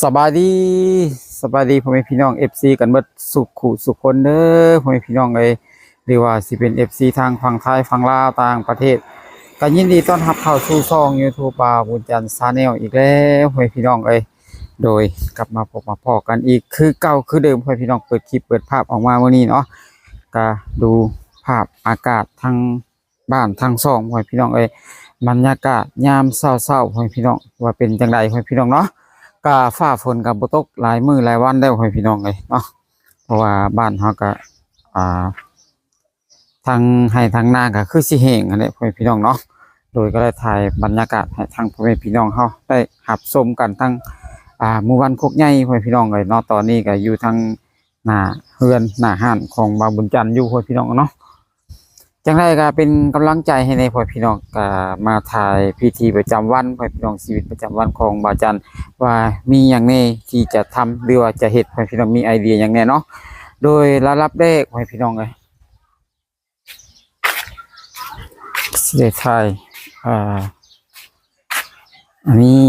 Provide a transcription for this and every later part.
สบายดีสบายดีพ่อแม่พี่น้อง FC กันเบิดสุขคนเด้อพ่อแม่พี่น้องเอ้ยหรือว่าสิเป็น FC ทางฝั่งไทยฝั่งลาวต่างประเทศก็ยินดีต้อนรับเข้าสู่ช่อง YouTube บ่าวบุญจันทร์ Channel อีกแล้วพ่อแม่พี่น้องเอ้ยโดยกลับมาพบมาพ้อกันอีกคือเก่าคือเดิมพ่อแม่พี่น้องเปิดคลิปเปิดภาพออกมามื้อนี้เนาะก็ดูภาพอากาศทางบ้านทางช่องพ่อแม่พี่น้องเอ้ยบรรยากาศยามเช้าๆพ่อแม่พี่น้องว่าเป็นจังไดพ่อแม่พี่น้องเนาะ ก็ฟ้าฝนกับบ่ตกหลายมื้อหลายวันแล้วให้พี่น้องเลยเนาะเพราะว่าบ้านเฮาก็อ่าทางให้ทางนาก็คือสิแห้งอันนี้ให้พี่น้องเนาะโดยก็ได้ถ่ายบรรยากาศให้ทางพ่อแม่พี่น้องเฮาได้รับชมกันทั้งหมู่บ้านโคกใหญ่ให้พี่น้องเลยเนาะตอนนี้ก็อยู่ทางหน้าเฮือนหน้าห้านของบ่าวบุญจันทร์อยู่ให้พี่น้องเนาะจังไดก็เป็นกำลังใจให้ในพ่อพี่น้องก็มาถ่ายพิธีประจำวันพ่อพี่น้องชีวิตประจำวันของบ่าวจันทร์ ว่ามีอย่างแน่ที่จะทำหรือว่าจะเฮ็ดให้พี่น้องมีไอเดียอย่างแน่เนาะโดยระดับแรกให้พี่น้องเลยสิได้ทายอันนี้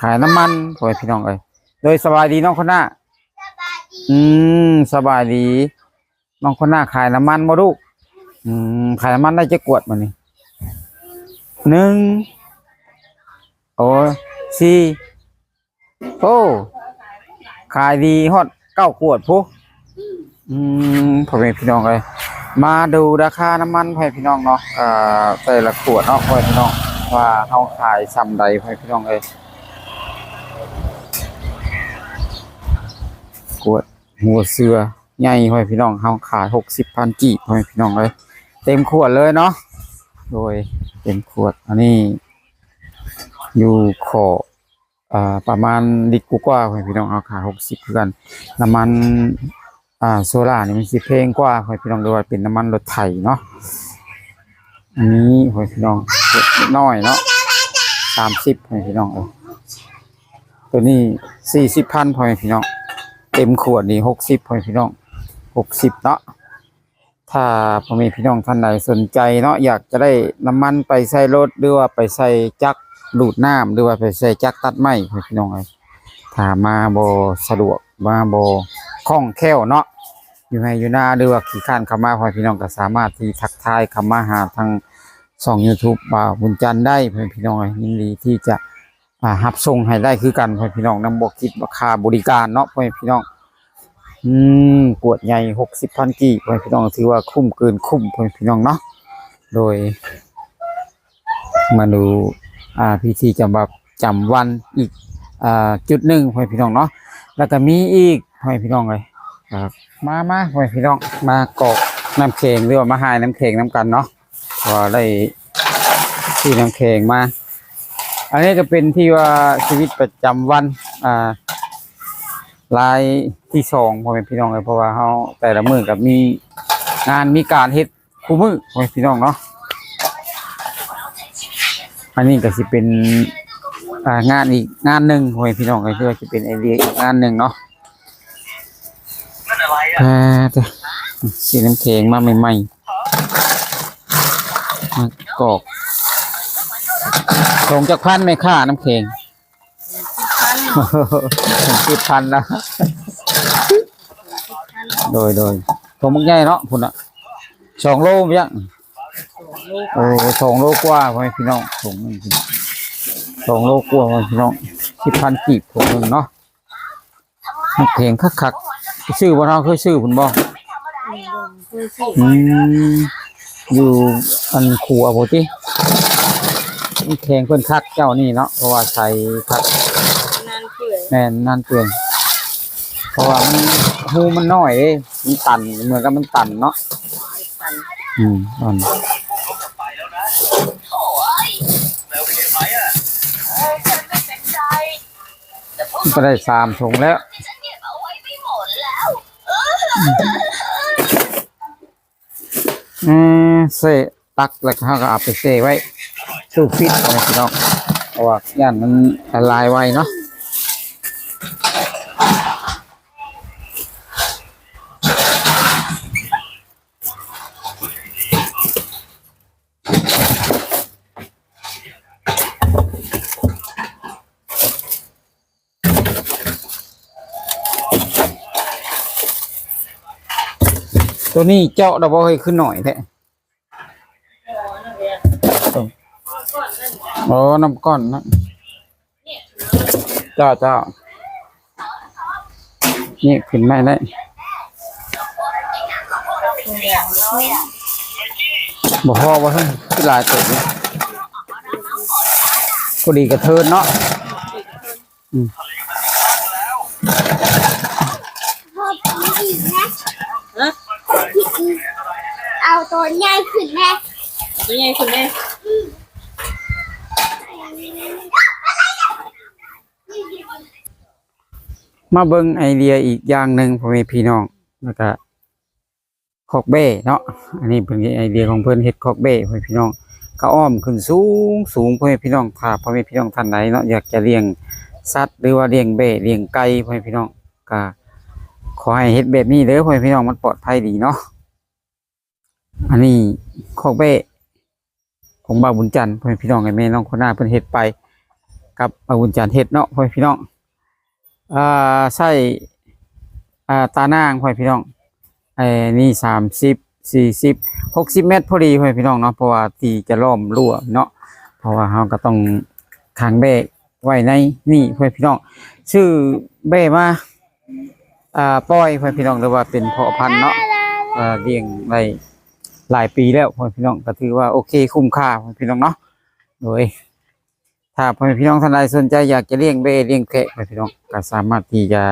ขายน้ำมันให้พี่น้องเลยโดยสบายดีน้องคนหน้าสบายดีน้องคนหน้าขายน้ำมันบ่ลูกขายน้ำมันได้จะกวดมานี่หนึ่งโอ้สี่โอ้ขายดีฮอด9 ขวดพุพ่อแม่พี่น้องเลยมาดูราคาน้ำมันพ่อแม่พี่น้องเนาะแต่ละขวดเนาะพ่อแม่พี่น้องว่าเฮาขายซ้ำใดพ่อแม่พี่น้องเลยขวดหัวเสือใหญ่พ่อแม่พี่น้องเฮาขาย60,000กีบพ่อแม่พี่น้องเลยเต็มขวดเลยเนาะโดยเต็มขวดอันนี้อยู่ขอประมาณลิตรกว่าพี่น้องเอาขาย60คือกันน้ำมันโซล่านี่มันสิแพงกว่าพี่น้องด้วยเป็นน้ำมันรถไถเนาะอันนี้พี่น้องน้อยเนาะ30พี่น้องตัวนี้40,000พี่น้องเต็มขวดนี่60พี่น้อง60เนาะถ้าพ่อแม่พี่น้องท่านใดสนใจเนาะอยากจะได้น้ำมันไปใส่รถหรือว่าไปใส่จักรดูดน้ำหรือว่าไปใส่จักรตัดไม้พี่น้องเลยถ้ามาบ่สะดวกมาบ่คล่องแคล่วเนาะอยู่ให้อยู่หน้าหรือว่าขี้ข้านเข้ามาพี่น้องก็สามารถที่ทักทายเข้ามาหาทางช่อง YouTube บ่าวบุญจันทร์ได้พี่น้องยินดีที่จะรับส่งให้ได้คือกันพี่น้องนำบ่คิดราคาบริการเนาะพี่น้องกวดใหญ่60,000กีบพี่น้องถือว่าคุ้มเกินคุ้มพี่น้องเนาะโดยมาดูพิธีจำวันอีกจุดหนึ่งพี่น้องเนาะแล้วก็มีอีกพี่น้องเลยมาพี่น้องมาเกาะน้ำแข็งหรือว่ามาหายน้ำแข็งน้ำกันเนาะก็ได้ที่น้ำแข็งมาอันนี้จะเป็นที่ว่าชีวิตประจำวันรายที่2พี่น้องเลยเพราะว่าเขาแต่ละมื้อกับมีงานมีการเฮ็ดคู่มื้อพี่น้องเนาะอันนี้ก็สิเป็นงานอีกงานหนึ่งพี่น้องก็คือจะเป็นไอเดียอีกงานหนึ่งเนาะสีน้ำแข็งมาใหม่ๆมากอกส่งจากพันไม่ค่าน้ำแข็ง10,000นะโดยถุงมึกใหญ่เนาะพุ่นอะ2 โลยังโอ้2 โลกว่าพี่น้องถุง2 โลกว่าพี่น้อง10,000กีบถุงนึงเนาะเพลงคักชื่อบ่เราเคยชื่อคุณบ่อยู่อันขัวบ่ติเพลงเพิ่นคักเจ้านี่เนาะเพราะว่าใส่คักแม่นนานเปื่อยเพราะว่ามันหูมันน้อยมันตันเหมือนกับมันตันเนาะตันก็ได้3 ถุงแล้วเสตักแล้วก็เอาไปเสไว้ตู้ฟิตพี่น้องเพราะว่าย่านมันละลายไวเนาะ ตัวนี้เจาะดอกบ่ให้ขึ้นหน่อยแท้อ๋อน้ำก้อนนะเจ้านี่ขึ้นไม่ได้บ่พอบ่ทั้งที่หลายตัวนี่พอดีกระเทินเนาะเอาตัวใหญ่ขึ้นแม่ตัวใหญ่ขึ้นแม่มาเบิ่งไอเดียอีกอย่างหนึ่งพ่อแม่พี่น้องแล้วก็คอกเบ้เนาะอันนี้เป็นไอเดียของเพิ่นเฮ็ดคอกเบ้พ่อแม่พี่น้องก็อ้อมขึ้นสูงพ่อแม่พี่น้องถ้าพ่อแม่พี่น้องท่านใดเนาะอยากจะเลี้ยงสัตว์หรือว่าเลี้ยงเบ้เลี้ยงไก่พ่อแม่พี่น้องก็ขอให้เฮ็ดแบบนี้เด้อพ่อแม่พี่น้องมันปลอดภัยดีเนาะอันนี้คอกเบ้ของบ่าวบุญจันทร์พ่อแม่พี่น้องไอ้แม่น้องคนหน้าเพิ่นเฮ็ดไปกับบ่าวบุญจันทร์เฮ็ดเนาะพ่อแม่พี่น้องใส่ตานางพ่อพี่น้องนี่30 40 60 เมตรพอดีพ่อพี่น้องเนาะเพราะว่าที่จะล้อมรั้วเนาะเพราะว่าเราก็ต้องขังเบ้ไว้ในนี่พ่อพี่น้องชื่อเบ้มาปล่อยพ่อพี่น้องหรือว่าเป็นเพาะพันธุ์เนาะเลี้ยงได้หลายปีแล้วพ่อพี่น้องก็ถือว่าโอเคคุ้มค่าพ่อพี่น้องเนาะโดยถ้าพ่อพี่น้องท่านใดสนใจอยากจะเลี้ยงเบ้เลี้ยงแพะพ่อพี่น้องก็สามารถที่จะ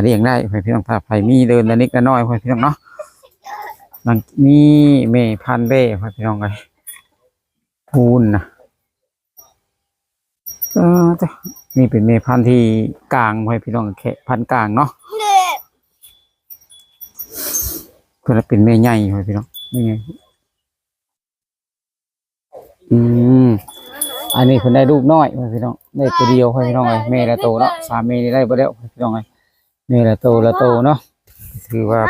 เลี้ยงได้พ่อพี่น้องถ้าใครมีเดินละนิดละน้อยพ่อพี่น้องเนาะนั่นนี่แม่พันธุ์เบ้พ่อพี่น้องเลยพูนนะนี่เป็นแม่พันธุ์ที่กลางพ่อพี่น้องแค่พันธุ์กลางเนาะเพื่อเป็นแม่ใหญ่พ่อพี่น้องแม่ใหญ่อันนี้เพิ่นได้ลูกน้อยพ่อพี่น้องได้ตัวเดียวพ่อพี่น้องเลยแม่ละโตเนาะ3 เมตรได้บ่แล้วพ่อพี่น้องเลยแม่ละโตเนาะถือว่า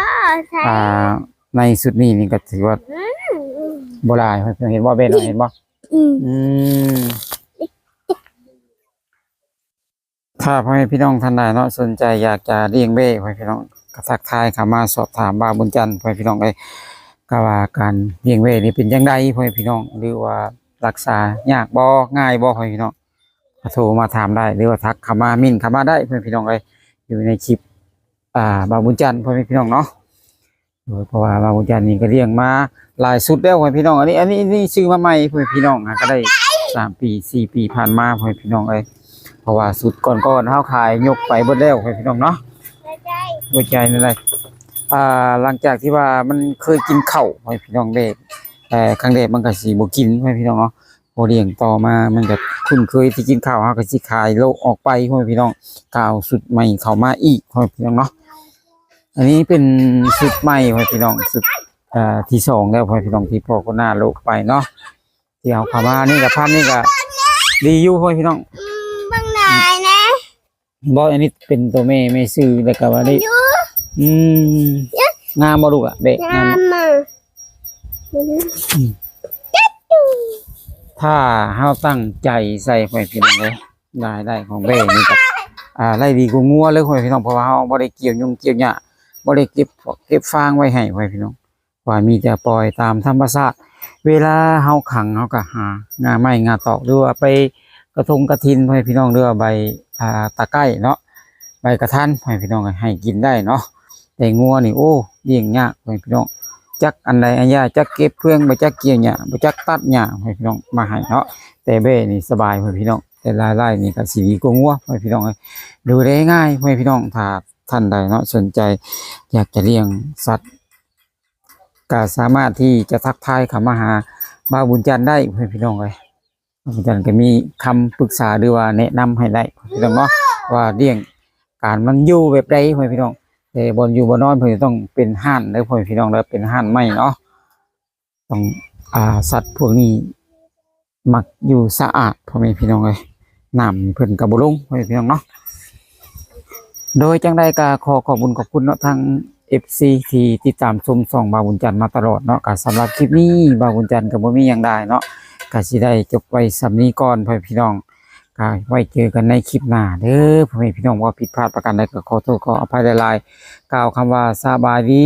ในสุดนี้นี่ก็ถือว่าโบราณเห็นว่าเบ้เห็นบ่ถ้าพ่อแม่พี่น้องท่านใดเนาะสนใจอยากจะเลี้ยงเบ้พ่อพี่น้องก็ทักทายเข้ามาสอบถามบ่าวบุญจันทร์พ่อพี่น้องเลยก็ว่าการเลี้ยงเบ้นี่เป็นจังไดพ่อพี่น้องหรือว่ารักษายากบ่ง่ายบ่พ่อพี่น้องโทรมาถามได้หรือว่าทักเข้ามามิ่นเข้ามาได้พ่อพี่น้องเลยอยู่ในคลิปบ่าวบุญจันทร์พ่อพี่น้องเนาะโดยเพราะว่าบ่าวบุญจันทร์นี่ก็เลี้ยงมาหลายสุดแล้วพ่อพี่น้องอันนี้ซื้อมาใหม่พ่อพี่น้องก็ได้3 ปี 4 ปีผ่านมาพ่อพี่น้องเลยเพราะว่าสุดก่อนเฮาขายยกไปเบิดแล้วพ่อพี่น้องเนาะหัวใจนั่นแหละหลังจากที่ว่ามันเคยกินข้าวพ่อพี่น้องเด็กแต่ครั้งแรกมันก็สิบ่กินพ่อพี่น้องเนาะพอเลี้ยงต่อมามันก็คุ้นเคยที่กินข้าวเฮาก็สิขายโลออกไปพ่อพี่น้องข้าวสุดใหม่เข้ามาอีกพ่อพี่น้องเนาะอันนี้เป็นสุดใหม่พ่อพี่น้องสุดที่2แล้วพ่อพี่น้องที่พ่อก็หน้าโลกไปเนาะที่เอาเข้ามานี่ก็พันนี่ก็ดีอยู่พ่อพี่น้องบางนายนะบอกอันนี้เป็นตัวแม่ซื้อแล้วก็ว่าได้งามบ่ลูกเด็กงามถ้าเฮาตั้งใจใส่พ่อพี่น้องเลยได้ของเบ้นี่ก็ไล่ดีกว่างัวเลยพ่อพี่น้องเพราะว่าเฮาบ่ได้เกี่ยวยุงเกี่ยวหญ้าบ่ได้เก็บฟางไว้ให้พ่อพี่น้องว่ามีแต่ปล่อยตามธรรมชาติเวลาเฮาขังเฮาก็หางาไม้งาตอกหรือว่าไปกระทงกระทินพ่อพี่น้องเรือใบตะไคร้เนาะใบกระทันพ่อพี่น้องให้กินได้เนาะแต่งัวนี่โอ้เลี้ยงยากพ่อพี่น้องจักอันใดอันยาจักเก็บเพื่องบ่จักเกี่ยวหญ้าบ่จักตัดหญ้าพ่อพี่น้องมาให้เนาะแต่เบ้นี่สบายพ่อพี่น้องแต่รายๆนี่ก็สิดีกว่างัวพ่อพี่น้องดูได้ง่ายพ่อพี่น้องถ้าท่านใดเนาะสนใจอยากจะเลี้ยงสัตว์ก็สามารถที่จะทักทายเข้ามาหาบ่าวบุญจันทร์ได้พ่อพี่น้องเลยบุญจันทร์ก็มีคำปรึกษาหรือว่าแนะนำให้ได้พี่น้องเนาะว่าเลี้ยงการมันอยู่แบบใดพ่อพี่น้องแต่บนอยู่บนนอนเพื่อต้องเป็นห่านเด้อพ่อพี่น้องแล้วเป็นห่านไม่เนาะต้องสัตว์พวกนี้มักอยู่สะอาดพ่อพี่น้องเลยน้ำเพิ่นกับบุลงพ่อพี่น้องเนาะโดยจังใดก็ขอบคุณเนาะทาง FC ที่ติดตามชมส่องบ่าวบุญจันทร์มาตลอดเนาะก็สำหรับคลิปนี้บ่าวบุญจันทร์ก็บ่มีหยังได้เนาะก็สิได้จบไว้สำนี้ก่อนพ่อพี่น้องก็ไว้เจอกันในคลิปหน้าเด้อพ่อพี่น้องว่าผิดพลาดประการใดก็ขอโทษขออภัยหลายๆกล่าวคำว่าสบายดี